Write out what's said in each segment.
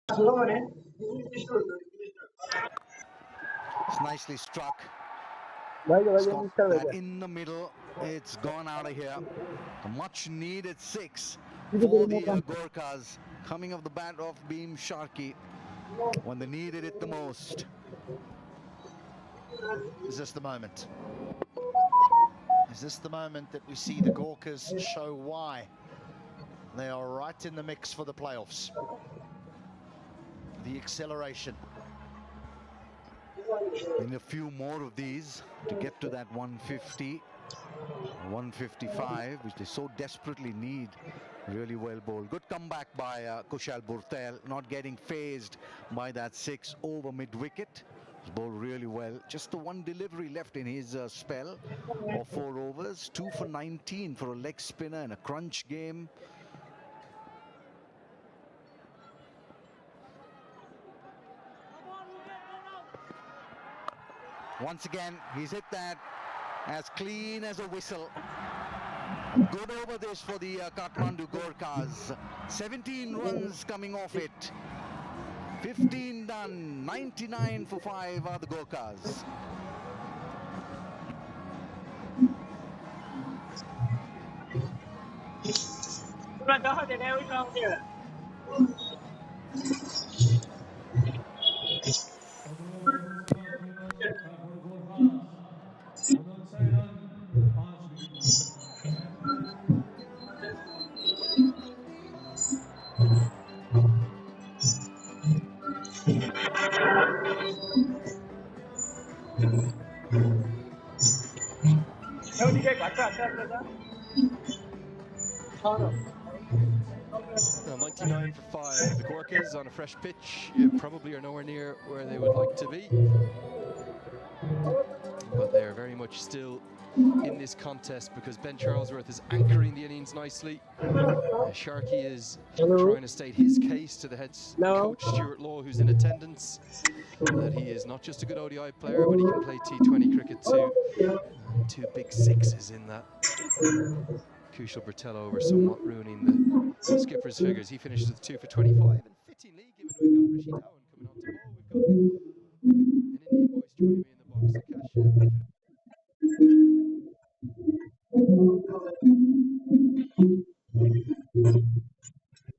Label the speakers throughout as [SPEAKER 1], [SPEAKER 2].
[SPEAKER 1] It's nicely struck.
[SPEAKER 2] भाई
[SPEAKER 1] It's
[SPEAKER 2] भाई
[SPEAKER 1] got
[SPEAKER 2] mister
[SPEAKER 1] that
[SPEAKER 2] भाई
[SPEAKER 1] in the middle. It's gone out of here. A much needed 6
[SPEAKER 2] किधर
[SPEAKER 1] for
[SPEAKER 2] तेरे
[SPEAKER 1] the
[SPEAKER 2] मुंह
[SPEAKER 1] Gorkhas. Coming off the bat of Beam Sharkey when they needed it the most.
[SPEAKER 3] Is this the moment? Is this the moment that we see the Gorkhas show why they are right in the mix for the playoffs? The acceleration.
[SPEAKER 1] In a few more of these to get to that 150, 155, which they so desperately need. Really well bowled. Good comeback by Kushal Burtel, not getting phased by that 6 over mid-wicket. Bowled really well. Just the one delivery left in his spell of 4 overs. 2 for 19 for a leg spinner in a crunch game. Once again, he's hit that as clean as a whistle. Good over this for the Kathmandu Gorkhas. 17 runs coming off it. 15 done. 99 for 5 are the Gorkhas.
[SPEAKER 4] Well, 99 for 5. The Gorkhas on a fresh pitch probably are nowhere near where they would like to be. But they are very much still in this contest because Ben Charlesworth is anchoring the innings nicely. Sharkey is trying to state his case to the head coach Stuart Law, who's in attendance, that he is not just a good ODI player, but he can play T20 cricket too. 2 big sixes in that. Kushal Bertello over somewhat ruining the skipper's figures. He finishes with 2 for 25, and fittingly, given we've got Rashid Owen coming on to bowl, we've got an Indian voice joining me in the box.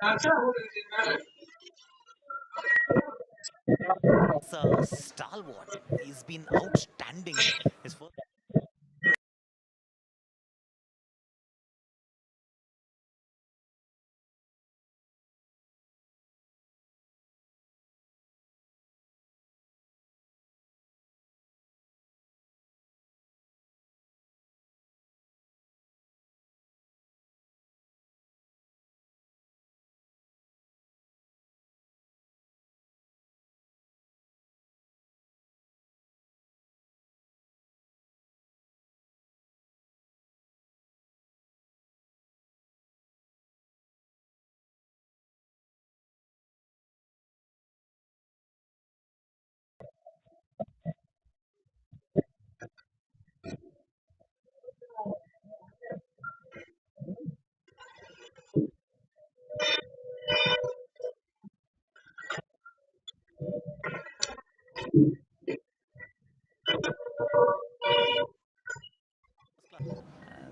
[SPEAKER 4] Akash, pleasure.
[SPEAKER 2] It's a stalwart. He's been outstanding. His first class.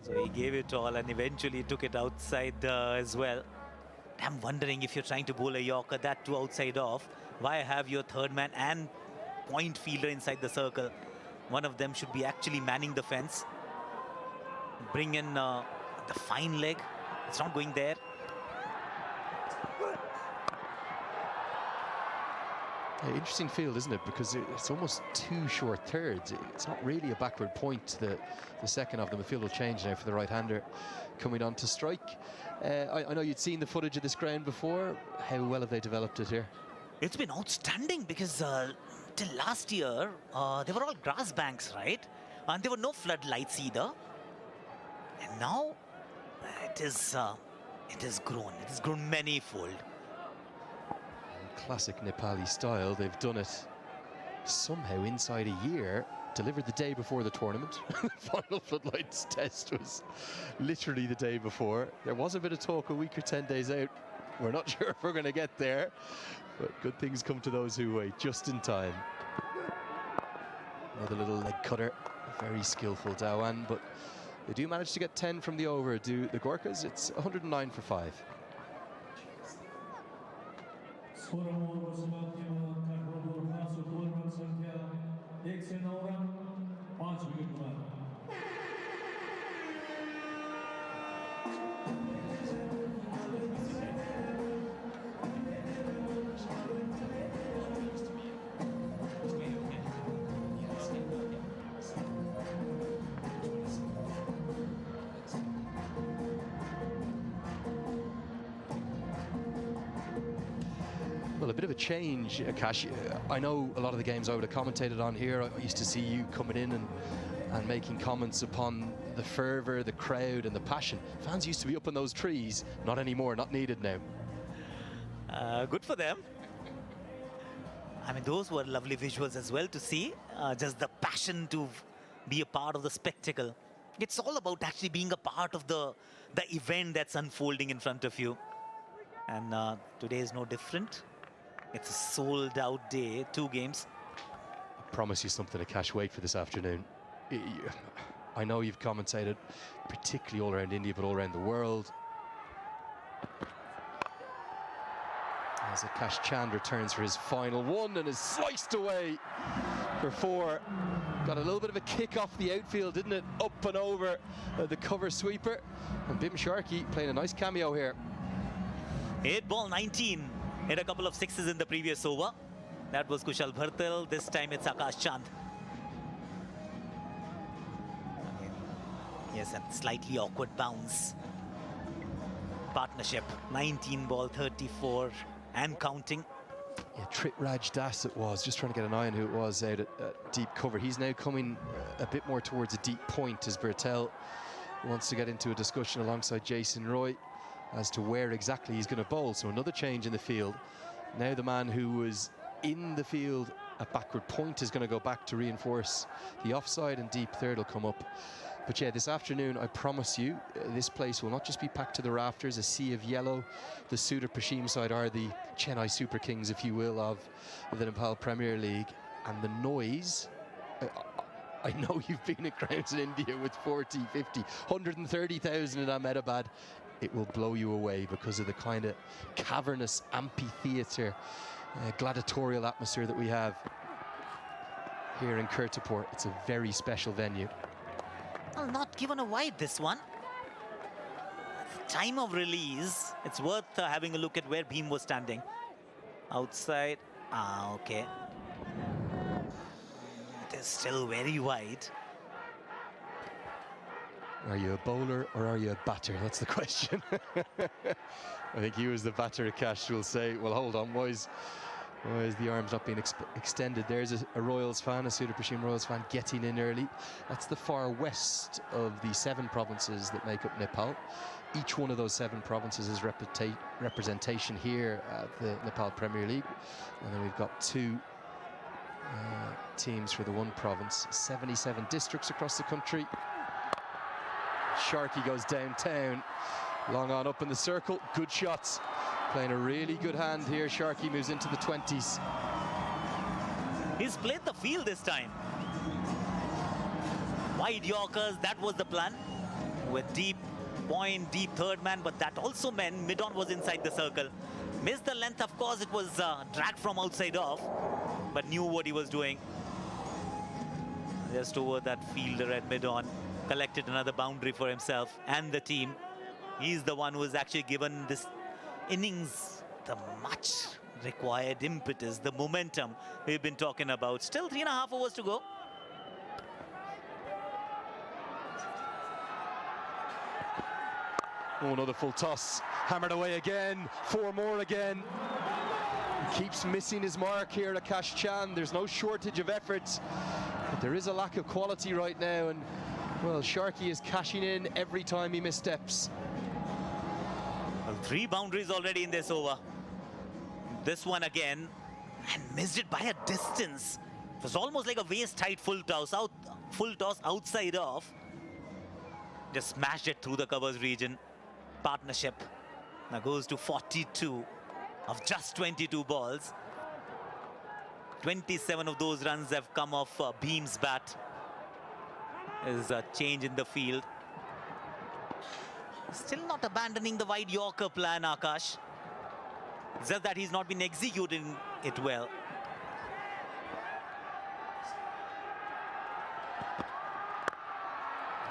[SPEAKER 2] So he gave it all and eventually took it outside as well. I'm wondering if you're trying to bowl a Yorker, that too outside off, why have your third man and point fielder inside the circle? One of them should be actually manning the fence. Bring in the fine leg. It's not going there.
[SPEAKER 4] Yeah, interesting field, isn't it? Because it's almost two short thirds. It's not really a backward point, the second of them. The field will change now for the right-hander coming on to strike. I know you'd seen the footage of this ground before. How well have they developed it here?
[SPEAKER 2] It's been outstanding because till last year, they were all grass banks, right? And there were no floodlights either. And now it has grown. It has grown manifold.
[SPEAKER 4] Classic Nepali style. They've done it somehow inside a year, delivered the day before the tournament. The final floodlights test was literally the day before. There was a bit of talk a week or 10 days out. We're not sure if we're going to get there, but good things come to those who wait, just in time. Another little leg cutter, very skillful Dhawan, but they do manage to get 10 from the over. Do the Gorkhas? It's 109 for 5. Well, a bit of a change, Akash. I know a lot of the games I would have commentated on here, I used to see you coming in and making comments upon the fervour, the crowd and the passion. Fans used to be up in those trees. Not anymore, not needed now.
[SPEAKER 2] Good for them. I mean, those were lovely visuals as well to see. Just the passion to be a part of the spectacle. It's all about actually being a part of the event that's unfolding in front of you. And today is no different. It's a sold-out day, 2 games.
[SPEAKER 4] I promise you something, Akash. Wait for this afternoon. I know you've commentated, particularly all around India, but all around the world. As Akash Chand returns for his final one and is sliced away for 4. Got a little bit of a kick off the outfield, didn't it? Up and over the cover sweeper. And Bim Sharkey playing a nice cameo here.
[SPEAKER 2] 8 ball 19. Hit a couple of 6s in the previous over. That was Kushal Bhartal. This time it's Akash Chand. Yes, and slightly awkward bounce. Partnership. 19 ball 34 and counting.
[SPEAKER 4] Yeah, Trit Raj Das it was, just trying to get an eye on who it was out at deep cover. He's now coming a bit more towards a deep point as Bhartal wants to get into a discussion alongside Jason Roy as to where exactly he's going to bowl. So another change in the field. Now the man who was in the field at backward point is going to go back to reinforce the offside, and deep third will come up. But yeah, this afternoon, I promise you, this place will not just be packed to the rafters, a sea of yellow. The Sudar Pashim side are the Chennai Super Kings, if you will, of the Nepal Premier League. And the noise, I know you've been at grounds in India with 40, 50, 130,000 in Ahmedabad. It will blow you away because of the kind of cavernous amphitheatre gladiatorial atmosphere that we have here in Kurtapur. It's a very special venue.
[SPEAKER 2] Well, not given a wide this one. Time of release, it's worth having a look at where Beam was standing. Outside, okay. It is still very wide.
[SPEAKER 4] Are you a bowler or are you a batter? That's the question. I think he was the batter. Akash will say, well, hold on, why is the arms not being extended? There's a Royals fan, a Sudha Prashim Royals fan, getting in early. That's the far west of the 7 provinces that make up Nepal. Each one of those 7 provinces is representation here at the Nepal Premier League. And then we've got 2 teams for the one province, 77 districts across the country. Sharky goes downtown, long on up in the circle, good shots. Playing a really good hand here. Sharky moves into the 20s.
[SPEAKER 2] He's played the field this time. Wide Yorkers, that was the plan. With deep point, deep third man, but that also meant mid-on was inside the circle. Missed the length, of course, it was dragged from outside off, but knew what he was doing. Just over that fielder at mid-on, collected another boundary for himself and the team. He's the one who has actually given this innings the much required impetus, the momentum we've been talking about. Still 3.5 overs to go.
[SPEAKER 4] Oh, another full toss, hammered away again, 4 more again. He keeps missing his mark here, Akash Chan. There's no shortage of efforts, but there is a lack of quality right now, and well, Sharky is cashing in every time he missteps.
[SPEAKER 2] Well, 3 boundaries already in this over. This one again, and missed it by a distance. It was almost like a waist-tight full toss outside off. Just smashed it through the covers region. Partnership now goes to 42 of just 22 balls. 27 of those runs have come off Beam's bat. There's a change in the field. Still not abandoning the wide Yorker plan, Akash. It's just that he's not been executing it well.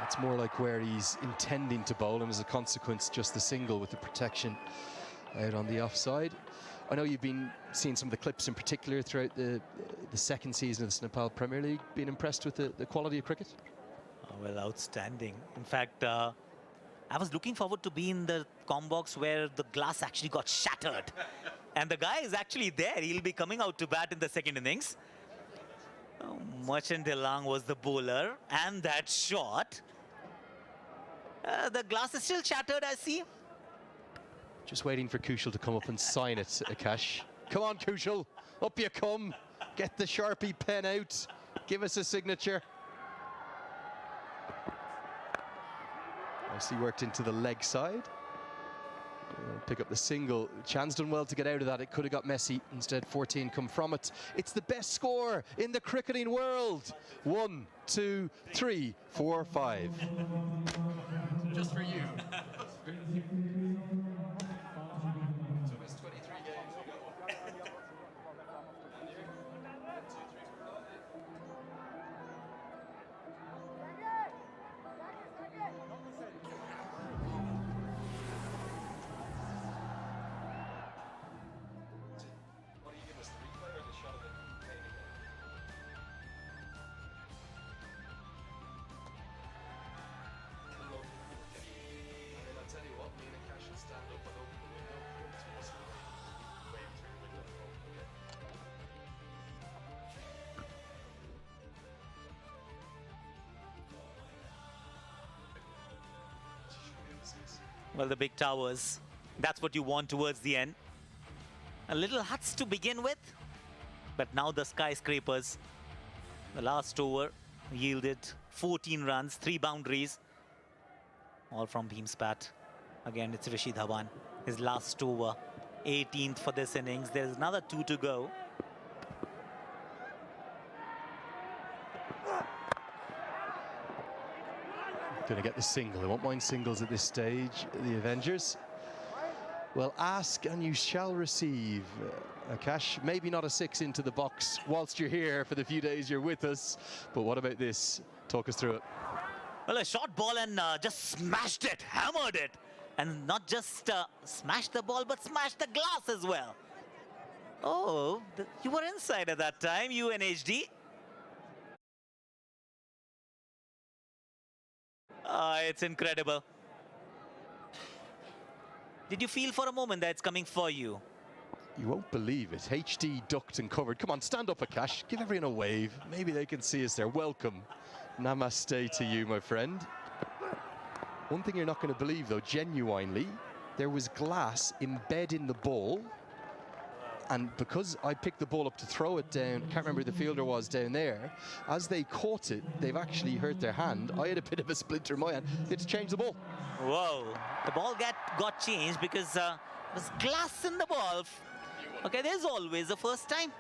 [SPEAKER 4] It's more like where he's intending to bowl, and as a consequence, just the single with the protection out on the offside. I know you've been seeing some of the clips in particular throughout the second season of the Nepal Premier League. Been impressed with the quality of cricket?
[SPEAKER 2] Oh, well, outstanding. In fact, I was looking forward to be in the com box where the glass actually got shattered. And the guy is actually there. He'll be coming out to bat in the second innings. Oh, Merchant Delang was the bowler, and that shot. The glass is still shattered, I see.
[SPEAKER 4] Just waiting for Kushal to come up and sign it, Akash. Come on, Kushal, up you come. Get the Sharpie pen out. Give us a signature. Nicely worked into the leg side. Pick up the single. Chan's done well to get out of that. It could have got messy. Instead, 14 come from it. It's the best score in the cricketing world. 1, 2, 3, 4, 5. Just for you.
[SPEAKER 2] Well, the big towers, that's what you want towards the end. A little huts to begin with, but now the skyscrapers. The last over yielded 14 runs, 3 boundaries, all from Beam's bat. Again, it's Rishi Dhawan, his last over, 18th for this innings. There's another 2 to go.
[SPEAKER 4] Going to get the single. They won't mind singles at this stage, the Avengers. Well, ask and you shall receive. Akash, maybe not a 6 into the box whilst you're here for the few days you're with us, but what about this? Talk us through it.
[SPEAKER 2] Well, a short ball and just smashed it, hammered it. And not just smashed the ball, but smashed the glass as well. Oh, you were inside at that time, you and HD. It's incredible. Did you feel for a moment that it's coming for you?
[SPEAKER 4] You won't believe it. HD ducked and covered. Come on, stand up, Akash. Give everyone a wave. Maybe they can see us there. Welcome. Namaste to you, my friend. One thing you're not going to believe, though, genuinely, there was glass embedded in the ball. And because I picked the ball up to throw it down, I can't remember who the fielder was down there, as they caught it, they've actually hurt their hand. I had a bit of a splinter in my hand. They had to change the ball.
[SPEAKER 2] Whoa. The ball got changed because there was glass in the ball. Okay, there's always a first time.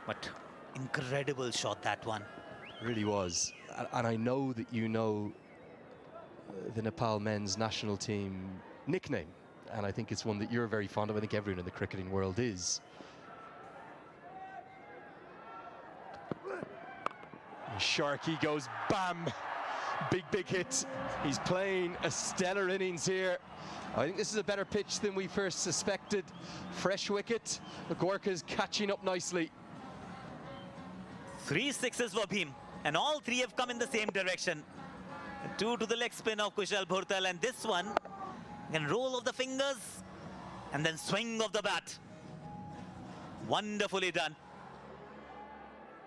[SPEAKER 2] But incredible shot, that one.
[SPEAKER 4] Really was. And I know that you know the Nepal men's national team nickname. And I think it's one that you're very fond of. I think everyone in the cricketing world is. And Sharkey goes bam. Big hit. He's playing a stellar innings here. I think this is a better pitch than we first suspected. Fresh wicket. The Gorkha's catching up nicely.
[SPEAKER 2] 3 sixes for Bhim. And all 3 have come in the same direction. 2 to the leg spin of Kushal Bhurtal. And this one, and roll of the fingers and then swing of the bat. Wonderfully done.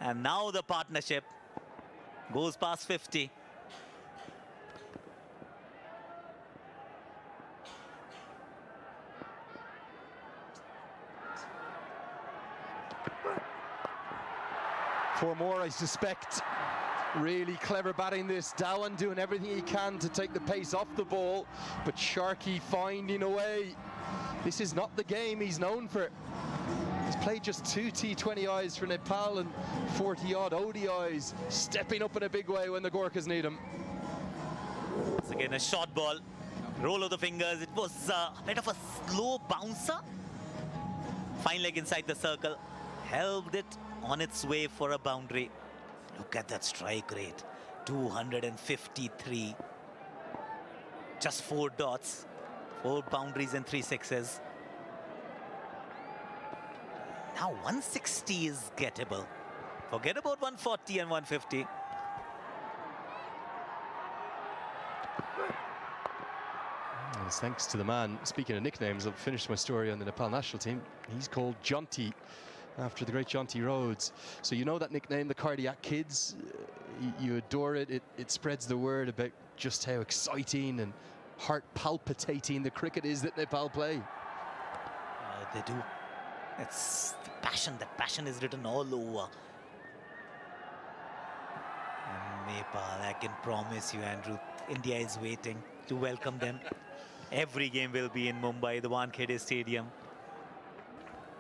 [SPEAKER 2] And now the partnership goes past 50.
[SPEAKER 4] Four more, I suspect. Really clever batting this. Dhawan doing everything he can to take the pace off the ball, but Sharkey finding a way. This is not the game he's known for. He's played just 2 T20Is for Nepal and 40-odd ODIs, stepping up in a big way when the Gorkhas need him.
[SPEAKER 2] Once again, a short ball. Roll of the fingers. It was a bit of a slow bouncer. Fine leg inside the circle. Held it on its way for a boundary. Look at that strike rate, 253. Just 4 dots, 4 boundaries and 3 sixes. Now 160 is gettable. Forget about 140 and 150.
[SPEAKER 4] It's thanks to the man. Speaking of nicknames, I've finished my story on the Nepal national team. He's called Jonty, after the great Jonty Rhodes. So you know that nickname, the Cardiac Kids. You adore it. It spreads the word about just how exciting and heart palpitating the cricket is that Nepal play.
[SPEAKER 2] They do. It's the passion. That passion is written all over. And Nepal, I can promise you, Andrew, India is waiting to welcome them. Every game will be in Mumbai, the Wankhede Stadium.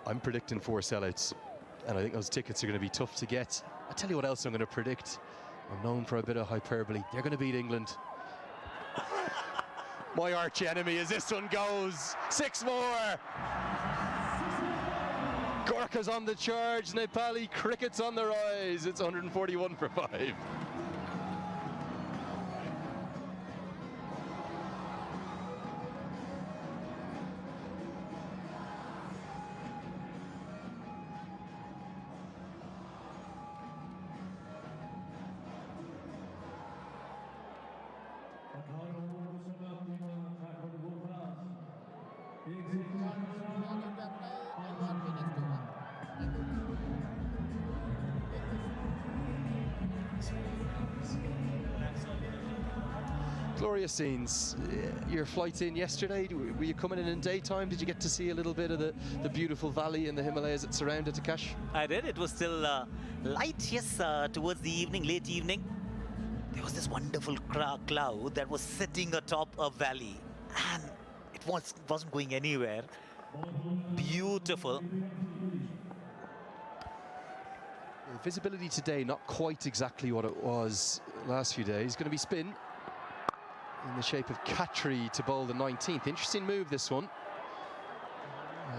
[SPEAKER 4] I'm predicting 4 sellouts, and I think those tickets are going to be tough to get. I'll tell you what else I'm going to predict. I'm known for a bit of hyperbole. They're going to beat England. My arch enemy as this one goes. 6 more. Gorkha's on the charge. Nepali cricket's on the rise. It's 141 for 5. Glorious scenes. Your flight in yesterday, were you coming in daytime? Did you get to see a little bit of the beautiful valley and the Himalayas that surround it, Akash?
[SPEAKER 2] I did. It was still light, yes, towards the evening, late evening. There was this wonderful cloud that was sitting atop a valley, and it wasn't going anywhere. Beautiful.
[SPEAKER 4] Visibility today, not quite exactly what it was last few days. Going to be spin in the shape of Khatri to bowl the 19th. Interesting move, this one.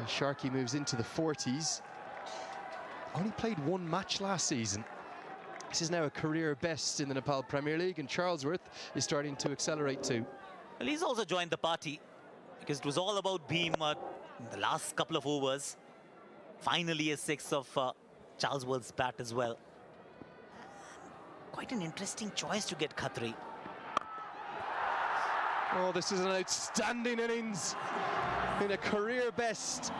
[SPEAKER 4] Sharkey moves into the 40s. Only played one match last season. This is now a career best in the Nepal Premier League, and Charlesworth is starting to accelerate too.
[SPEAKER 2] Well, he's also joined the party because it was all about Beam in the last couple of overs. Finally a six of Charlesworth's bat as well. Quite an interesting choice to get Khatri.
[SPEAKER 4] Oh, this is an outstanding innings in a career best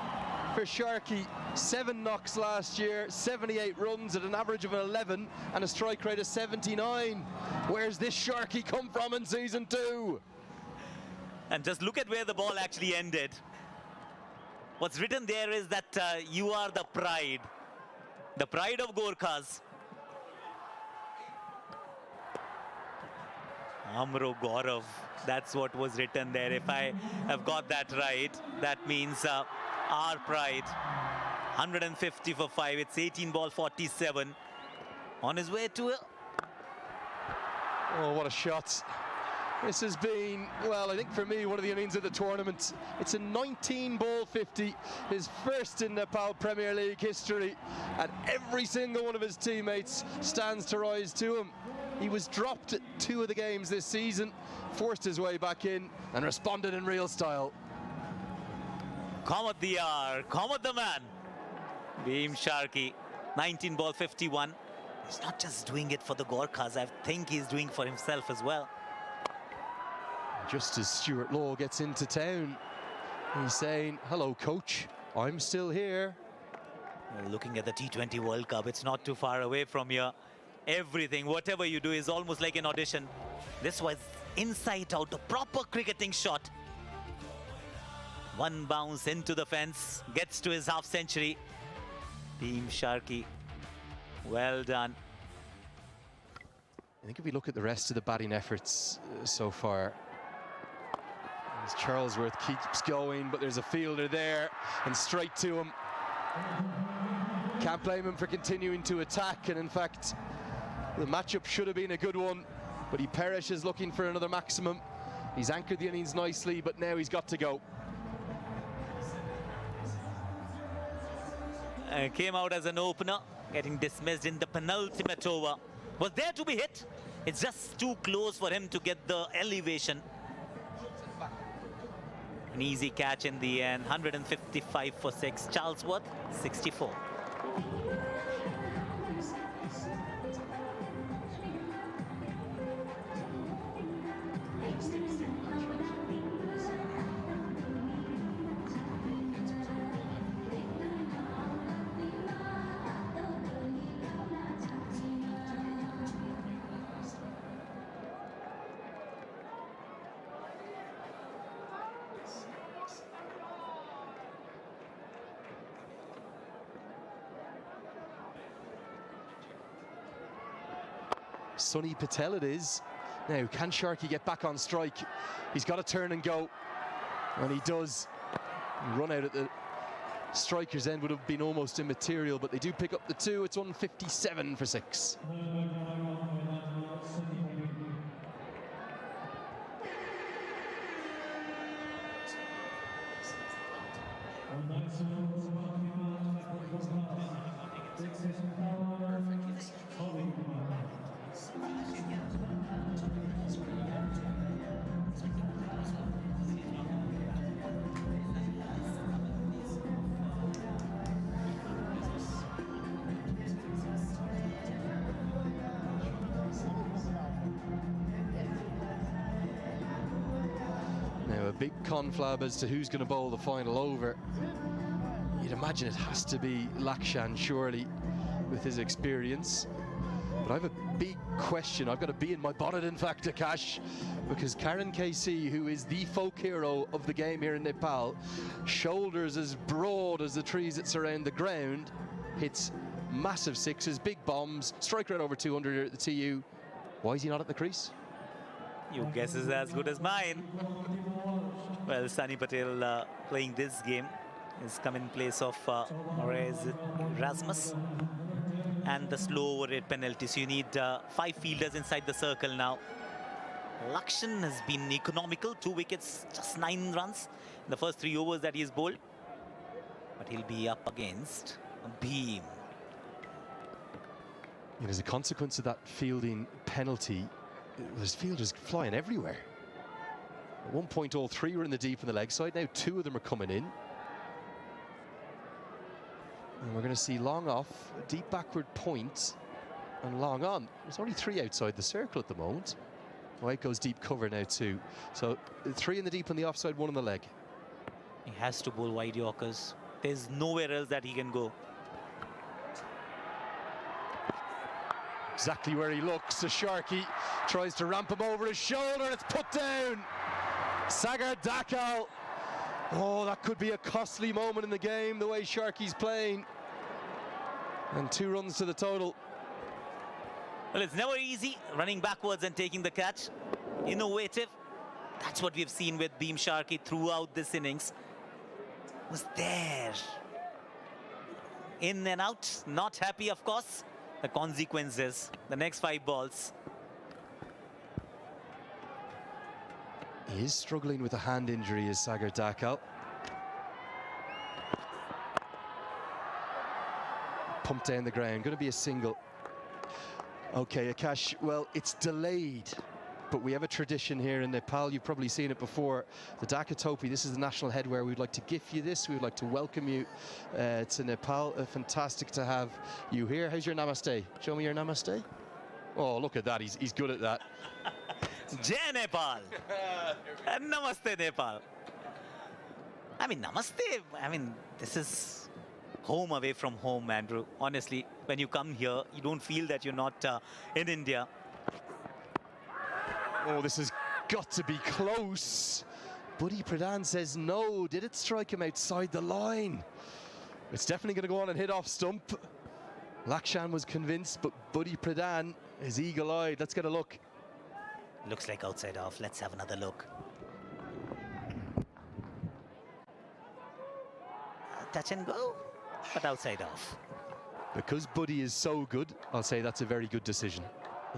[SPEAKER 4] for Sharkey. 7 knocks last year, 78 runs at an average of 11 and a strike rate of 79. Where's this Sharkey come from in season 2?
[SPEAKER 2] And just look at where the ball actually ended. What's written there is that you are the pride of Gorkhas. Amro Gaurav, that's what was written there. If I have got that right, that means our pride. 150 for 5, it's 18 ball 47. On his way to a...
[SPEAKER 4] Oh, what a shot. This has been, well, I think for me, one of the innings of the tournament. It's a 19 ball 50, his first in Nepal Premier League history, and every single one of his teammates stands to rise to him. He was dropped at 2 of the games this season, forced his way back in, and responded in real style.
[SPEAKER 2] Comet the R, Comet the man. Beam Sharkey, 19 ball 51. He's not just doing it for the Gorkhas, I think he's doing for himself as well.
[SPEAKER 4] Just as Stuart Law gets into town, he's saying, hello coach, I'm still here.
[SPEAKER 2] Well, looking at the T20 World Cup, it's not too far away from here. Everything, whatever you do is almost like an audition. This was inside out, a proper cricketing shot. One bounce into the fence, gets to his half century. Beam Sharkey, well done.
[SPEAKER 4] I think if we look at the rest of the batting efforts so far, as Charlesworth keeps going, but there's a fielder there and straight to him. Can't blame him for continuing to attack, and in fact, the matchup should have been a good one, but he perishes looking for another maximum. He's anchored the innings nicely, but now he's got to go.
[SPEAKER 2] Came out as an opener, getting dismissed in the penultimate over. Was there to be hit? It's just too close for him to get the elevation. An easy catch in the end, 155 for 6. Charlesworth, 64.
[SPEAKER 4] Sunny Patel it is. Now, can Sharkey get back on strike? He's got to turn and go, and he does. Run out at the striker's end would have been almost immaterial, but they do pick up the 2. It's 157 for 6. Big conflab as to who's going to bowl the final over. You'd imagine it has to be Lakshan, surely, with his experience. But I have a big question. I've got to be in my bonnet, in fact, Akash, because Karan KC, who is the folk hero of the game here in Nepal, shoulders as broad as the trees that surround the ground, hits massive sixes, big bombs, strike rate over 200 here at the TU. Why is he not at the crease?
[SPEAKER 2] Your guess is as good as mine. Well, Sunny Patel playing this game is come in place of Rasmus. And the slow overrate penalty. So you need 5 fielders inside the circle now. Lakshan has been economical. 2 wickets, just 9 runs in the first 3 overs that he's bowled. But he'll be up against a beam.
[SPEAKER 4] And as a consequence of that fielding penalty, there's fielders flying everywhere. At one point, all three were in the deep on the leg side. Now two of them are coming in. And we're going to see long off, deep backward point, and long on. There's only three outside the circle at the moment. White goes deep cover now too. So three in the deep on the offside, one on the leg.
[SPEAKER 2] He has to bowl wide Yorkers. There's nowhere else that he can go.
[SPEAKER 4] Exactly where he looks. The Sharky tries to ramp him over his shoulder, and it's put down. Sagar Dakal. Oh, that could be a costly moment in the game, the way Sharky's playing. And 2 runs to the total.
[SPEAKER 2] Well, it's never easy running backwards and taking the catch. Innovative. That's what we've seen with Beam Sharky throughout this innings. Was there. In and out. Not happy, of course. The consequences. The next 5 balls.
[SPEAKER 4] He is struggling with a hand injury, is Sagar Dakal. Pumped down the ground. Going to be a single. Okay, Akash, well, it's delayed, but we have a tradition here in Nepal. You've probably seen it before. The Dhaka Topi, this is the national headwear. We'd like to gift you this. We'd like to welcome you to Nepal. Fantastic to have you here. How's your namaste? Show me your namaste. Oh, look at that. He's good at that.
[SPEAKER 2] Jai Nepal. Namaste, Nepal. I mean, namaste. I mean, this is home away from home, Andrew. Honestly, when you come here, you don't feel that you're not in India.
[SPEAKER 4] Oh, this has got to be close. Buddy Pradhan says no. Did it strike him outside the line? It's definitely going to go on and hit off stump. Lakshan was convinced, but Buddy Pradhan is eagle-eyed. Let's get a look.
[SPEAKER 2] Looks like outside off. Let's have another look. Touch and go, but outside off.
[SPEAKER 4] Because Buddy is so good, I'll say that's a very good decision.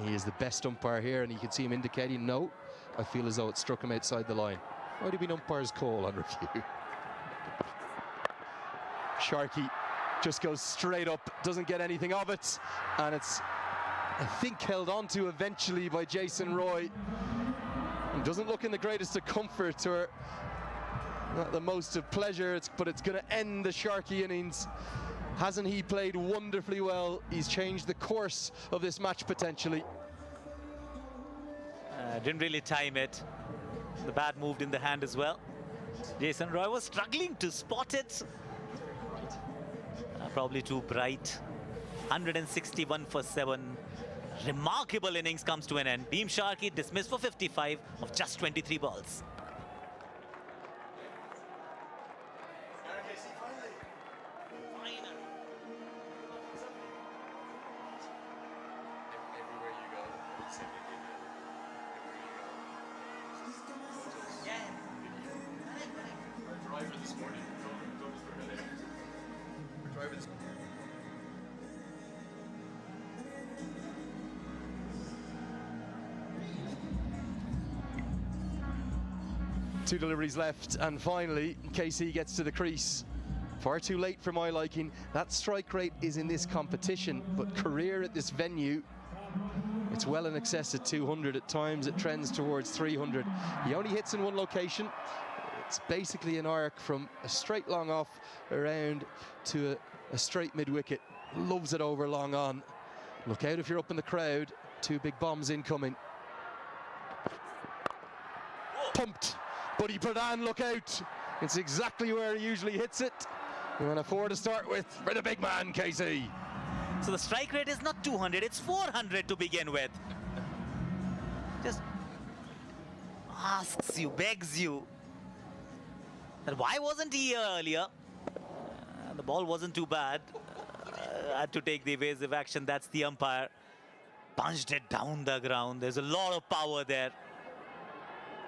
[SPEAKER 4] He is the best umpire here, and you can see him indicating no. I feel as though it struck him outside the line. Might have been umpire's call on review. Sharky just goes straight up, doesn't get anything of it, and it's, I think, held on to eventually by Jason Roy. And doesn't look in the greatest of comfort or not the most of pleasure, but it's going to end the Sharky innings. Hasn't he played wonderfully well? He's changed the course of this match potentially.
[SPEAKER 2] Didn't really time it. The bat moved in the hand as well. Jason Roy was struggling to spot it. Probably too bright. 161 for 7. Remarkable innings comes to an end. Beam Sharky dismissed for 55 of just 23 balls.
[SPEAKER 4] Two deliveries left, and finally KC gets to the crease. Far too late for my liking. That strike rate is in this competition, but career at this venue, it's well in excess of 200. At times it trends towards 300. He only hits in one location. It's basically an arc from a straight long off around to a straight mid-wicket. Loves it over long on. Look out if you're up in the crowd. 2 big bombs incoming. Pumped. Buddy Pradhan, look out. It's exactly where he usually hits it. We want a 4 to start with for the big man, KC.
[SPEAKER 2] So the strike rate is not 200, it's 400 to begin with. Just asks you, begs you. And why wasn't he here earlier? The ball wasn't too bad. Had to take the evasive action. That's the umpire. Punched it down the ground. There's a lot of power there.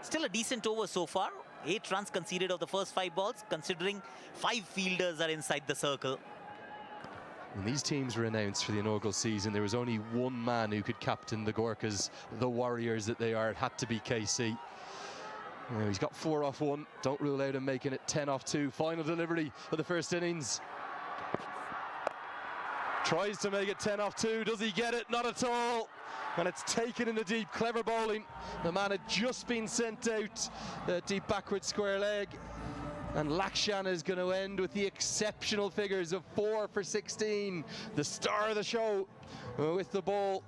[SPEAKER 2] Still a decent over so far. 8 runs conceded of the first 5 balls, considering 5 fielders are inside the circle.
[SPEAKER 4] When these teams were announced for the inaugural season, there was only one man who could captain the Gorkhas, the warriors that they are. It had to be KC. He's got 4 off 1. Don't rule out him making it 10 off 2. Final delivery of the first innings. Tries to make it 10 off 2. Does he get it? Not at all. And it's taken in the deep. Clever bowling. The man had just been sent out. Deep backward square leg. And Lakshan is going to end with the exceptional figures of 4 for 16. The star of the show with the ball.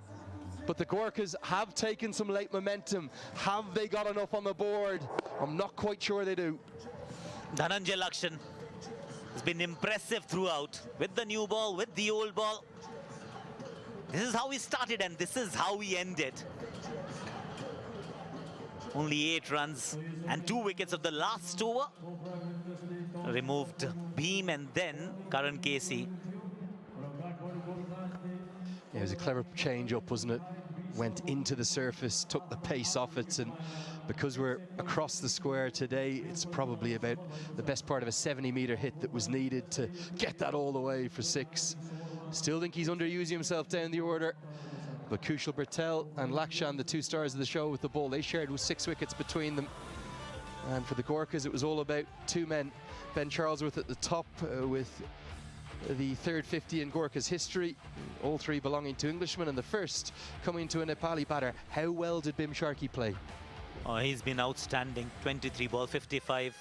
[SPEAKER 4] But the Gorkhas have taken some late momentum. Have they got enough on the board? I'm not quite sure they do.
[SPEAKER 2] Dhananjay Lakshan has been impressive throughout, with the new ball, with the old ball. This is how he started and this is how he ended. Only 8 runs and 2 wickets of the last over. Removed Beam and then Karan Casey.
[SPEAKER 4] Yeah, it was a clever change-up, wasn't it? Went into the surface, took the pace off it, and because we're across the square today, it's probably about the best part of a 70-metre hit that was needed to get that all the way for 6. Still think he's underusing himself down the order. But Kushal Bertel and Lakshan, the 2 stars of the show with the ball, they shared with 6 wickets between them. And for the Gorkhas, it was all about 2 men. Ben Charlesworth at the top with the third 50 in Gorkha's history, all 3 belonging to Englishmen, and the first coming to a Nepali batter. How well did Bim Sharkey play?
[SPEAKER 2] Oh, he's been outstanding. 23 ball, 55.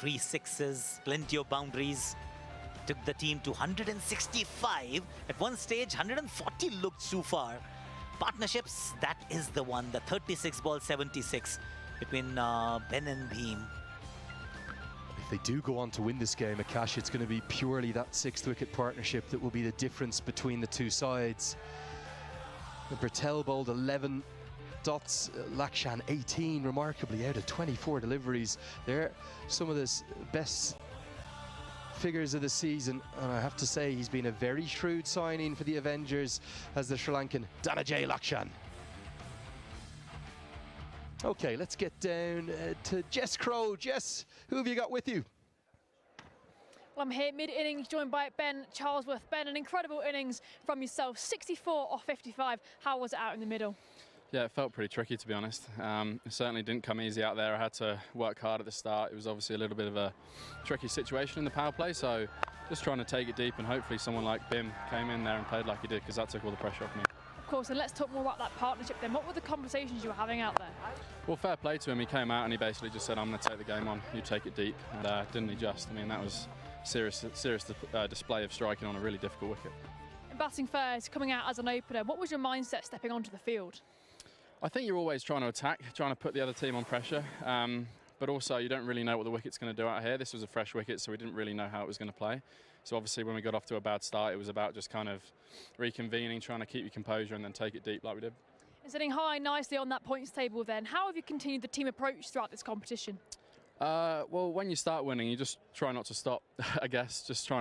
[SPEAKER 2] 3 sixes, plenty of boundaries. Took the team to 165. At one stage, 140 looked too far. Partnerships, that is the one. The 36 ball, 76 between Ben and Beam.
[SPEAKER 4] If they do go on to win this game, Akash, it's going to be purely that 6th wicket partnership that will be the difference between the 2 sides. The Bertel bowled 11 dots, Lakshan 18, remarkably out of 24 deliveries. They're some of the best figures of the season, and I have to say he's been a very shrewd signing for the Avengers as the Sri Lankan Dhananjay Lakshan. Okay, let's get down to Jess Crow. Jess, who have you got with you?
[SPEAKER 5] Well, I'm here mid-innings, joined by Ben Charlesworth. Ben, an incredible innings from yourself, 64 off 55. How was it out in the middle?
[SPEAKER 6] Yeah, it felt pretty tricky, to be honest. It certainly didn't come easy out there. I had to work hard at the start. It was obviously a little bit of a tricky situation in the power play, so just trying to take it deep, and hopefully someone like Bim came in there and played like he did, because that took all the pressure off me.
[SPEAKER 5] Of course, and let's talk more about that partnership then. What were the conversations you were having out there?
[SPEAKER 6] Well, fair play to him. He came out and he basically just said, I'm going to take the game on, you take it deep. And didn't he just? I mean, that was serious display of striking on a really difficult wicket.
[SPEAKER 5] In batting first, coming out as an opener, what was your mindset stepping onto the field?
[SPEAKER 6] I think you're always trying to attack, trying to put the other team on pressure. But also, you don't really know what the wicket's going to do out here. This was a fresh wicket, so we didn't really know how it was going to play. So obviously, when we got off to a bad start, it was about just kind of reconvening, trying to keep your composure and then take it deep like we did.
[SPEAKER 5] And sitting high nicely on that points table then, how have you continued the team approach throughout this competition?
[SPEAKER 6] Well, when you start winning, you just try not to stop, I guess. Just trying